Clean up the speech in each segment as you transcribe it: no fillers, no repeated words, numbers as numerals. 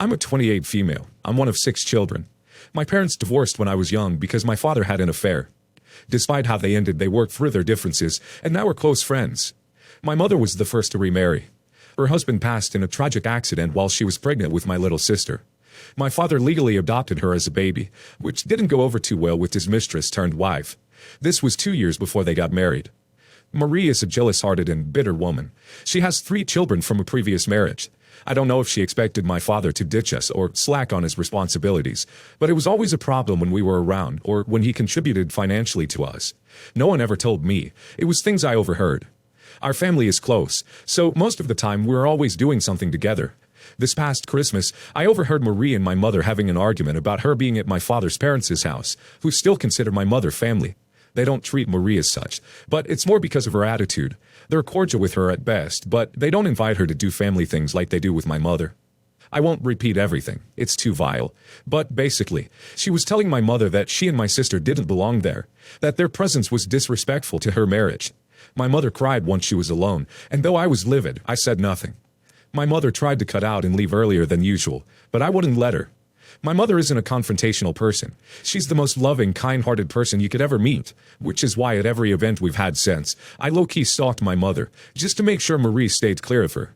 I'm a 28 female. I'm one of 6 children. My parents divorced when I was young because my father had an affair. Despite how they ended, they worked through their differences, and now we're close friends. My mother was the first to remarry. Her husband passed in a tragic accident while she was pregnant with my little sister. My father legally adopted her as a baby, which didn't go over too well with his mistress-turned-wife. This was 2 years before they got married. Marie is a jealous-hearted and bitter woman. She has 3 children from a previous marriage. I don't know if she expected my father to ditch us or slack on his responsibilities, but it was always a problem when we were around or when he contributed financially to us. No one ever told me. It was things I overheard. Our family is close, so most of the time we're always doing something together. This past Christmas, I overheard Marie and my mother having an argument about her being at my father's parents' house, who still consider my mother family. They don't treat Marie as such, but it's more because of her attitude. They're cordial with her at best, but they don't invite her to do family things like they do with my mother. I won't repeat everything, it's too vile. But basically, she was telling my mother that she and my sister didn't belong there, that their presence was disrespectful to her marriage. My mother cried once she was alone, and though I was livid, I said nothing. My mother tried to cut out and leave earlier than usual, but I wouldn't let her. My mother isn't a confrontational person. She's the most loving, kind-hearted person you could ever meet, which is why at every event we've had since, I low-key stalked my mother, just to make sure Marie stayed clear of her.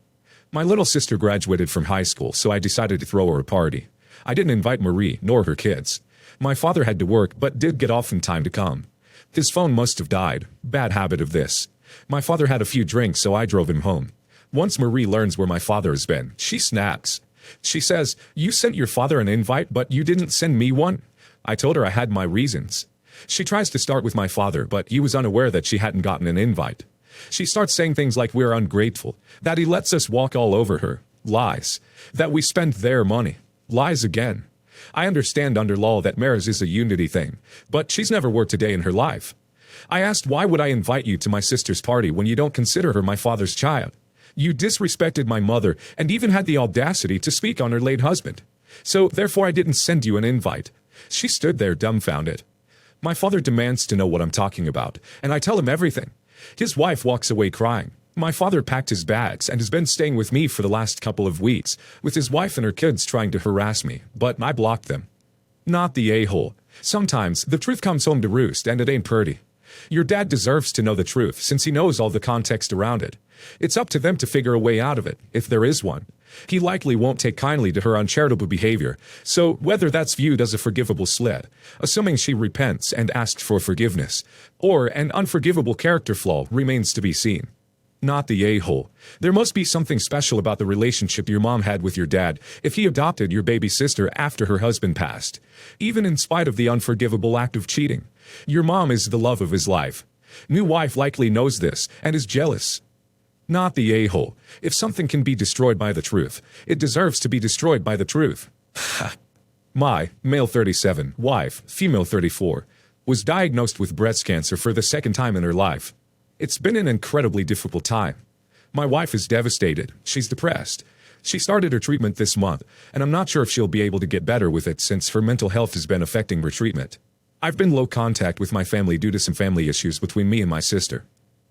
My little sister graduated from high school, so I decided to throw her a party. I didn't invite Marie, nor her kids. My father had to work, but did get off in time to come. His phone must have died. Bad habit of this. My father had a few drinks, so I drove him home. Once Marie learns where my father has been, she snaps. She says, "You sent your father an invite, but you didn't send me one?" I told her I had my reasons. She tries to start with my father, but he was unaware that she hadn't gotten an invite. She starts saying things like we're ungrateful, that he lets us walk all over her. Lies. That we spend their money. Lies again. I understand under law that marriage is a unity thing, but she's never worked a day in her life. I asked, why would I invite you to my sister's party when you don't consider her my father's child? You disrespected my mother and even had the audacity to speak on her late husband. So, therefore I didn't send you an invite. She stood there dumbfounded. My father demands to know what I'm talking about, and I tell him everything. His wife walks away crying. My father packed his bags and has been staying with me for the last couple of weeks, with his wife and her kids trying to harass me, but I blocked them. Not the a-hole. Sometimes the truth comes home to roost and it ain't pretty. Your dad deserves to know the truth since he knows all the context around it. It's up to them to figure a way out of it, if there is one. He likely won't take kindly to her uncharitable behavior, so whether that's viewed as a forgivable slip, assuming she repents and asks for forgiveness, or an unforgivable character flaw remains to be seen. Not the a-hole. There must be something special about the relationship your mom had with your dad if he adopted your baby sister after her husband passed. Even in spite of the unforgivable act of cheating. Your mom is the love of his life. New wife likely knows this and is jealous. Not the a-hole. If something can be destroyed by the truth, it deserves to be destroyed by the truth. My, male 37, wife, female 34, was diagnosed with breast cancer for the second time in her life. It's been an incredibly difficult time. My wife is devastated. She's depressed. She started her treatment this month, and I'm not sure if she'll be able to get better with it since her mental health has been affecting her treatment. I've been low contact with my family due to some family issues between me and my sister.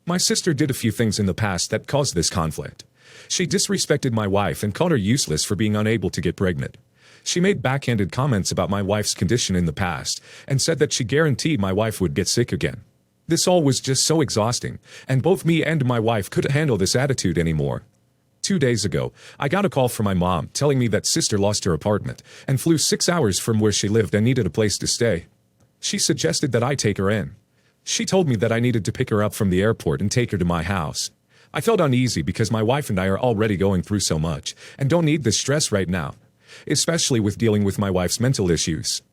My sister did a few things in the past that caused this conflict. She disrespected my wife and called her useless for being unable to get pregnant. She made backhanded comments about my wife's condition in the past and said that she guaranteed my wife would get sick again. This all was just so exhausting, and both me and my wife couldn't handle this attitude anymore. 2 days ago, I got a call from my mom telling me that sister lost her apartment and flew 6 hours from where she lived and needed a place to stay. She suggested that I take her in. She told me that I needed to pick her up from the airport and take her to my house. I felt uneasy because my wife and I are already going through so much and don't need this stress right now, especially with dealing with my wife's mental issues.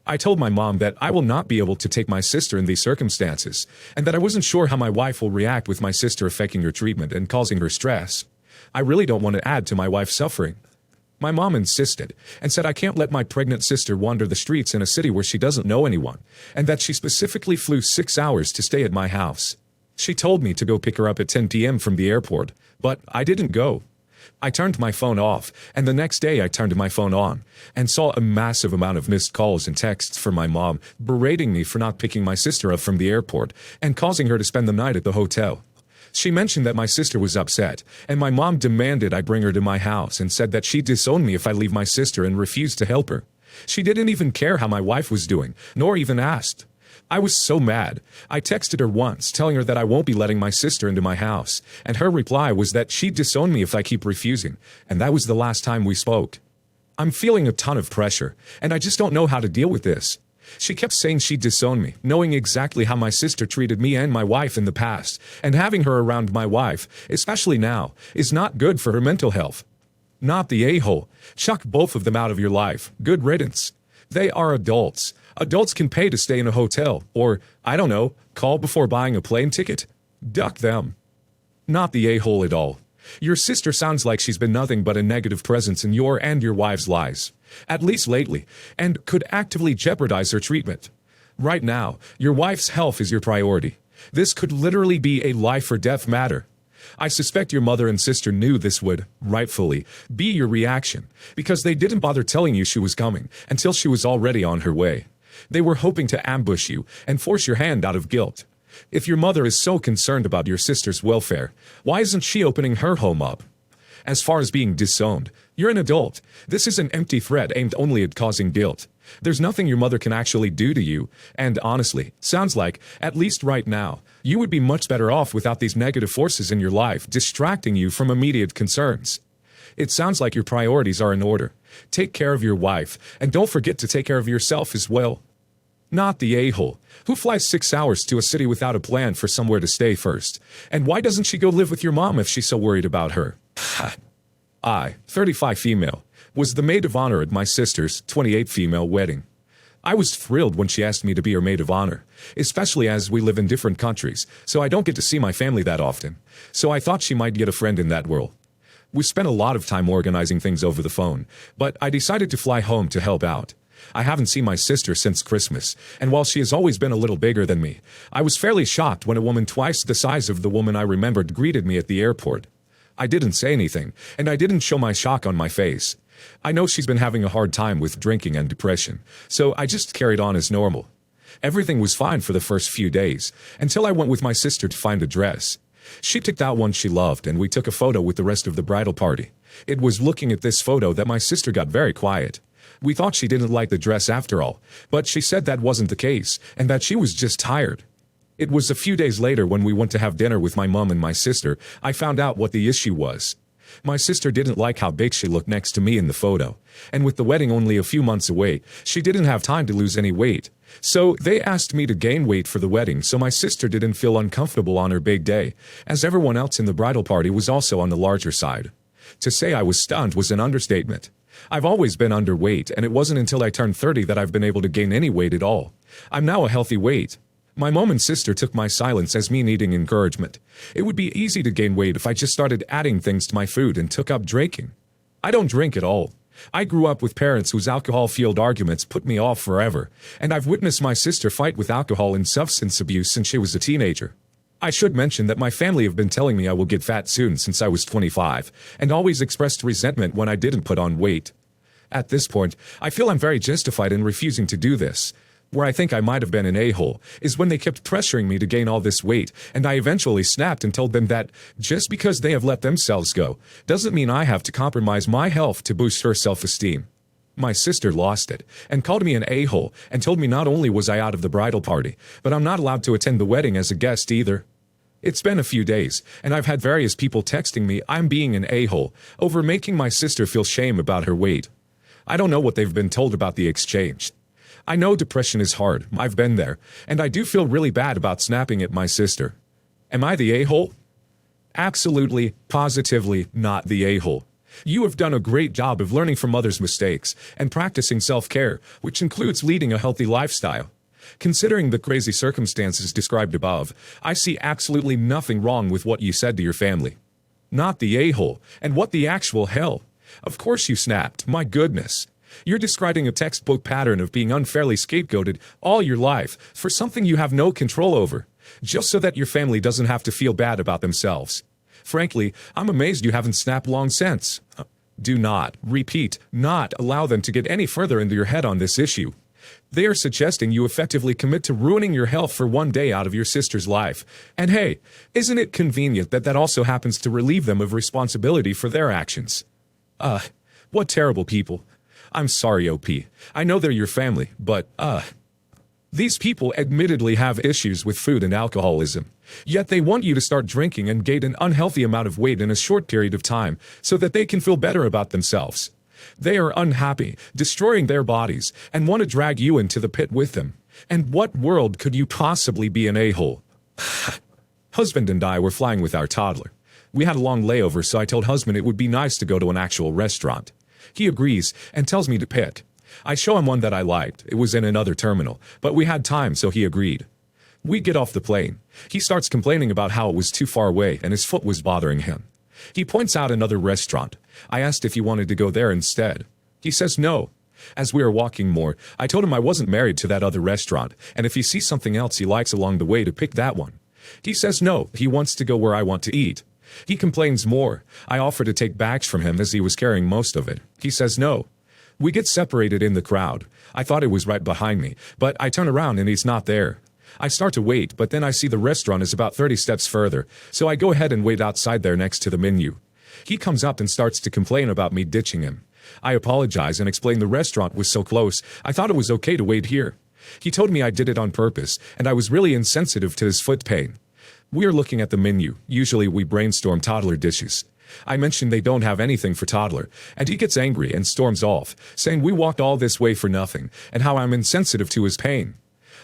I told my mom that I will not be able to take my sister in these circumstances and that I wasn't sure how my wife will react with my sister affecting her treatment and causing her stress. I really don't want to add to my wife's suffering. My mom insisted and said I can't let my pregnant sister wander the streets in a city where she doesn't know anyone, and that she specifically flew 6 hours to stay at my house. She told me to go pick her up at 10 p.m. from the airport, but I didn't go. I turned my phone off, and the next day I turned my phone on, and saw a massive amount of missed calls and texts from my mom berating me for not picking my sister up from the airport and causing her to spend the night at the hotel. She mentioned that my sister was upset, and my mom demanded I bring her to my house and said that she'd disown me if I leave my sister and refused to help her. She didn't even care how my wife was doing, nor even asked. I was so mad. I texted her once, telling her that I won't be letting my sister into my house, and her reply was that she'd disown me if I keep refusing, and that was the last time we spoke. I'm feeling a ton of pressure, and I just don't know how to deal with this. She kept saying she'd disown me, knowing exactly how my sister treated me and my wife in the past, and having her around my wife, especially now, is not good for her mental health. Not the a-hole. Chuck both of them out of your life. Good riddance. They are adults. Adults can pay to stay in a hotel, or, I don't know, call before buying a plane ticket. Duck them. Not the a-hole at all. Your sister sounds like she's been nothing but a negative presence in your and your wife's lives, at least lately, and could actively jeopardize her treatment. Right now, your wife's health is your priority. This could literally be a life or death matter. I suspect your mother and sister knew this would, rightfully, be your reaction, because they didn't bother telling you she was coming until she was already on her way. They were hoping to ambush you and force your hand out of guilt. If your mother is so concerned about your sister's welfare, why isn't she opening her home up? As far as being disowned, you're an adult. This is an empty threat aimed only at causing guilt. There's nothing your mother can actually do to you, and honestly, sounds like, at least right now, you would be much better off without these negative forces in your life distracting you from immediate concerns. It sounds like your priorities are in order. Take care of your wife, and don't forget to take care of yourself as well. Not the a-hole. Who flies 6 hours to a city without a plan for somewhere to stay first? And why doesn't she go live with your mom if she's so worried about her? I, 35 female, was the maid of honor at my sister's 28 female wedding. I was thrilled when she asked me to be her maid of honor, especially as we live in different countries, so I don't get to see my family that often. So I thought she might get a friend in that world. We spent a lot of time organizing things over the phone, but I decided to fly home to help out. I haven't seen my sister since Christmas, and while she has always been a little bigger than me, I was fairly shocked when a woman twice the size of the woman I remembered greeted me at the airport. I didn't say anything, and I didn't show my shock on my face. I know she's been having a hard time with drinking and depression, so I just carried on as normal. Everything was fine for the first few days, until I went with my sister to find a dress. She picked out one she loved, and we took a photo with the rest of the bridal party. It was looking at this photo that my sister got very quiet. We thought she didn't like the dress after all, but she said that wasn't the case, and that she was just tired. It was a few days later when we went to have dinner with my mom and my sister, I found out what the issue was. My sister didn't like how big she looked next to me in the photo, and with the wedding only a few months away, she didn't have time to lose any weight. So they asked me to gain weight for the wedding so my sister didn't feel uncomfortable on her big day, as everyone else in the bridal party was also on the larger side. To say I was stunned was an understatement. I've always been underweight, and it wasn't until I turned 30 that I've been able to gain any weight at all. I'm now a healthy weight. My mom and sister took my silence as me needing encouragement. It would be easy to gain weight if I just started adding things to my food and took up drinking. I don't drink at all. I grew up with parents whose alcohol-fueled arguments put me off forever, and I've witnessed my sister fight with alcohol and substance abuse since she was a teenager. I should mention that my family have been telling me I will get fat soon since I was 25, and always expressed resentment when I didn't put on weight. At this point, I feel I'm very justified in refusing to do this. Where I think I might have been an a-hole is when they kept pressuring me to gain all this weight, and I eventually snapped and told them that just because they have let themselves go doesn't mean I have to compromise my health to boost her self-esteem. My sister lost it and called me an a-hole and told me not only was I out of the bridal party, but I'm not allowed to attend the wedding as a guest either. It's been a few days, and I've had various people texting me I'm being an a-hole over making my sister feel shame about her weight. I don't know what they've been told about the exchange. I know depression is hard, I've been there, and I do feel really bad about snapping at my sister. Am I the a-hole? Absolutely, positively not the a-hole. You have done a great job of learning from others' mistakes and practicing self-care, which includes leading a healthy lifestyle. Considering the crazy circumstances described above, I see absolutely nothing wrong with what you said to your family. Not the a-hole, and what the actual hell? Of course you snapped, my goodness. You're describing a textbook pattern of being unfairly scapegoated all your life for something you have no control over, just so that your family doesn't have to feel bad about themselves. Frankly, I'm amazed you haven't snapped long since. Do not, repeat, not allow them to get any further into your head on this issue. They are suggesting you effectively commit to ruining your health for one day out of your sister's life. And hey, isn't it convenient that that also happens to relieve them of responsibility for their actions? What terrible people. I'm sorry, OP. I know they're your family, but, these people admittedly have issues with food and alcoholism. Yet they want you to start drinking and gain an unhealthy amount of weight in a short period of time so that they can feel better about themselves. They are unhappy, destroying their bodies, and want to drag you into the pit with them. And what world could you possibly be an a-hole? Husband and I were flying with our toddler. We had a long layover, so I told husband it would be nice to go to an actual restaurant. He agrees and tells me to pick. I show him one that I liked. It was in another terminal, but we had time, so he agreed. We get off the plane. He starts complaining about how it was too far away and his foot was bothering him. He points out another restaurant. I asked if he wanted to go there instead. He says no. As we are walking more, I told him I wasn't married to that other restaurant, and if he sees something else he likes along the way to pick that one. He says no, he wants to go where I want to eat. He complains more. I offer to take bags from him as he was carrying most of it. He says no. We get separated in the crowd. I thought it was right behind me, but I turn around and he's not there. I start to wait, but then I see the restaurant is about 30 steps further, so I go ahead and wait outside there next to the menu. He comes up and starts to complain about me ditching him. I apologize and explain the restaurant was so close, I thought it was okay to wait here. He told me I did it on purpose, and I was really insensitive to his foot pain. We are looking at the menu. Usually we brainstorm toddler dishes. I mentioned they don't have anything for toddler, and he gets angry and storms off, saying we walked all this way for nothing, and how I'm insensitive to his pain.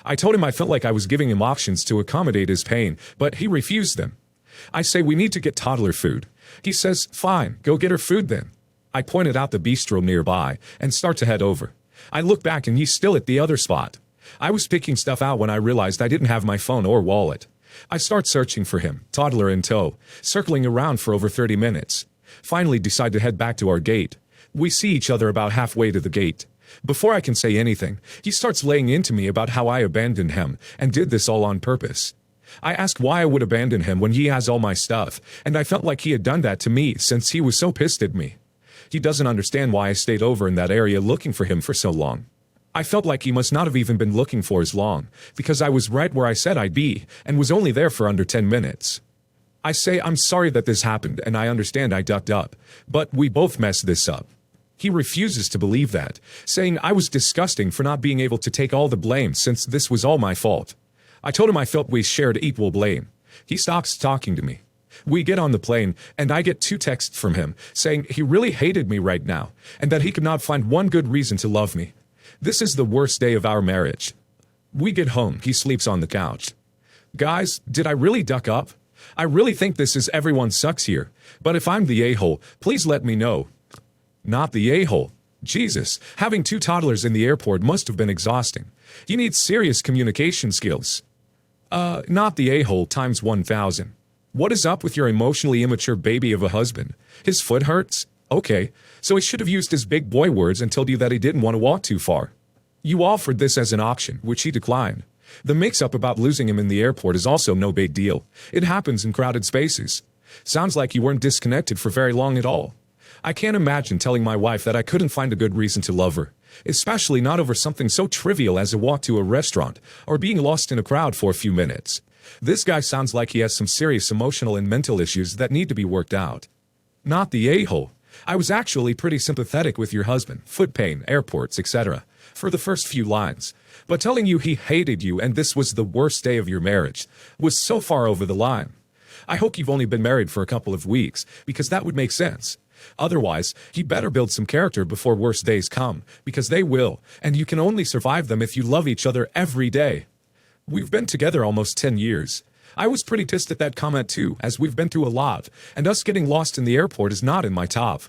I told him I felt like I was giving him options to accommodate his pain, but he refused them. I say we need to get toddler food. He says, fine, go get her food then. I pointed out the bistro nearby and start to head over. I look back and he's still at the other spot. I was picking stuff out when I realized I didn't have my phone or wallet. I start searching for him, toddler in tow, circling around for over 30 minutes. Finally decide to head back to our gate. We see each other about halfway to the gate. Before I can say anything, he starts laying into me about how I abandoned him and did this all on purpose. I asked why I would abandon him when he has all my stuff, and I felt like he had done that to me since he was so pissed at me. He doesn't understand why I stayed over in that area looking for him for so long. I felt like he must not have even been looking for as long, because I was right where I said I'd be, and was only there for under 10 minutes. I say I'm sorry that this happened, and I understand I ducked up, but we both messed this up. He refuses to believe that, saying I was disgusting for not being able to take all the blame since this was all my fault. I told him I felt we shared equal blame. He stops talking to me. We get on the plane, and I get 2 texts from him, saying he really hated me right now, and that he could not find one good reason to love me. This is the worst day of our marriage. We get home, he sleeps on the couch. Guys, did I really duck up? I really think this is everyone sucks here, but if I'm the a-hole, please let me know. Not the a-hole. Jesus, having 2 toddlers in the airport must have been exhausting. You need serious communication skills. Not the a-hole times 1,000. What is up with your emotionally immature baby of a husband? His foot hurts? Okay, so he should have used his big boy words and told you that he didn't want to walk too far. You offered this as an option, which he declined. The mix-up about losing him in the airport is also no big deal. It happens in crowded spaces. Sounds like you weren't disconnected for very long at all. I can't imagine telling my wife that I couldn't find a good reason to love her, especially not over something so trivial as a walk to a restaurant or being lost in a crowd for a few minutes. This guy sounds like he has some serious emotional and mental issues that need to be worked out. Not the a-hole. I was actually pretty sympathetic with your husband, foot pain, airports, etc., for the first few lines. But telling you he hated you and this was the worst day of your marriage was so far over the line. I hope you've only been married for a couple of weeks, because that would make sense. Otherwise, he better build some character before worse days come, because they will, and you can only survive them if you love each other every day. We've been together almost 10 years. I was pretty pissed at that comment too, as we've been through a lot, and us getting lost in the airport is not in my top.